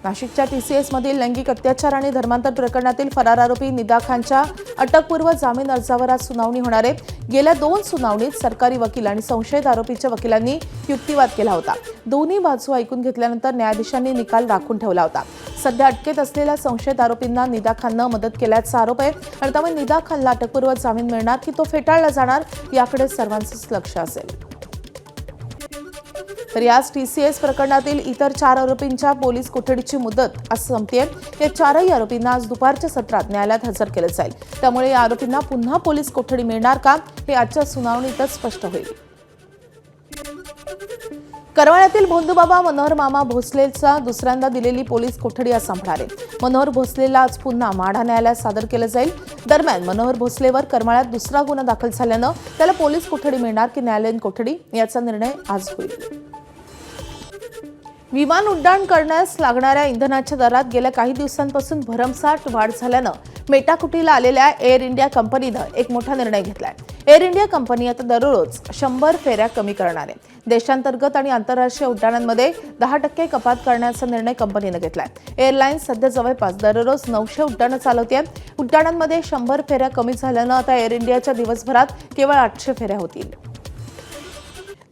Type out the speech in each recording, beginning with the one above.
नाशिकच्या TCS मधील लैंगिक अत्याचार आणि धर्मांतर प्रकरणातील फरार आरोपी निदा खानच्या अटकपूर्व जामीन अर्जावर आज सुनावणी होणार आहे। गेल्या 2 सुनावणीत सरकारी वकील आणि संशयित आरोपीच्या वकिलांनी युक्तिवाद केला होता। दोन्ही बाजू ऐकून घेतल्यानंतर न्यायाधीशांनी निकाल राखून ठेवला होता। सध्या अटकेत असलेल्या संशयित आरोपींना निदा खाननं मदत केल्याचा आरोप आहे आणि त्यामुळे निदा खानला अटकपूर्व जामीन मिळणार की तो फेटाळला जाणार याकडे सर्वांचंच लक्ष असेल। तर याच TCS प्रकरणातील इतर 4 आरोपींच्या पोलीस कोठडीची मुदत आज संपतेय। या 4ही आरोपींना आज दुपारच्या सत्रात न्यायालयात हजर केलं जाईल। त्यामुळे या आरोपींना पुन्हा पोलीस कोठडी मिळणार का हे आजच्या सुनावणीतच स्पष्ट होईल। करमाळ्यातील भोंदूबाबा मनोहर मामा भोसलेचा दुसऱ्यांदा दिलेली पोलीस कोठडी आज संपणार आहे। मनोहर भोसलेला आज पुन्हा माढा न्यायालयात सादर केलं जाईल। दरम्यान मनोहर भोसलेवर करमाळ्यात दुसरा गुन्हा दाखल झाल्यानं त्याला पोलीस कोठडी मिळणार की न्यायालयीन कोठडी याचा निर्णय आज होईल। विमान उड्डाण करण्यास लागणाऱ्या इंधनाच्या दरात गेल्या काही दिवसांपासून भरमसाठ वाढ झाल्यानं मेटाकुटीला आलेल्या एअर इंडिया कंपनीनं एक मोठा निर्णय घेतलाय। एअर इंडिया कंपनी आता दररोज 100 फेऱ्या कमी करणार आहे। देशांतर्गत आणि आंतरराष्ट्रीय उड्डाणांमध्ये 10% कपात करण्याचा निर्णय कंपनीनं घेतलाय। एअरलाईन्स सध्या जवळपास दररोज 900 उड्डाणं चालवते। उड्डाणांमध्ये 100 फेऱ्या कमी झाल्यानं आता एअर इंडियाच्या दिवसभरात केवळ 800 फेऱ्या होतील।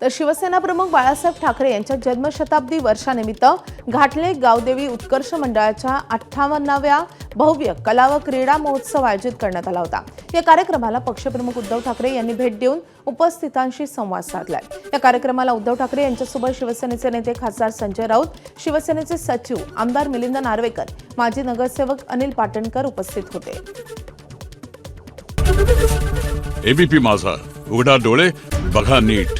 तर शिवसेना प्रमुख बाळासाहेब ठाकरे यांच्या जन्मशताब्दी वर्षानिमित्त घाटले गावदेवी उत्कर्ष मंडळाच्या 58व्या भव्य कला व क्रीडा महोत्सव आयोजित करण्यात आला होता। या कार्यक्रमाला पक्षप्रमुख उद्धव ठाकरे यांनी भेट देऊन उपस्थितांशी संवाद साधलाय। या कार्यक्रमाला उद्धव ठाकरे यांच्यासोबत शिवसेनेचे नेते खासदार संजय राऊत, शिवसेनेचे सचिव आमदार मिलिंद नार्वेकर, माजी नगरसेवक अनिल पाटणकर उपस्थित होते। एबीपी माझा, उघडा डोळे बघा नीट।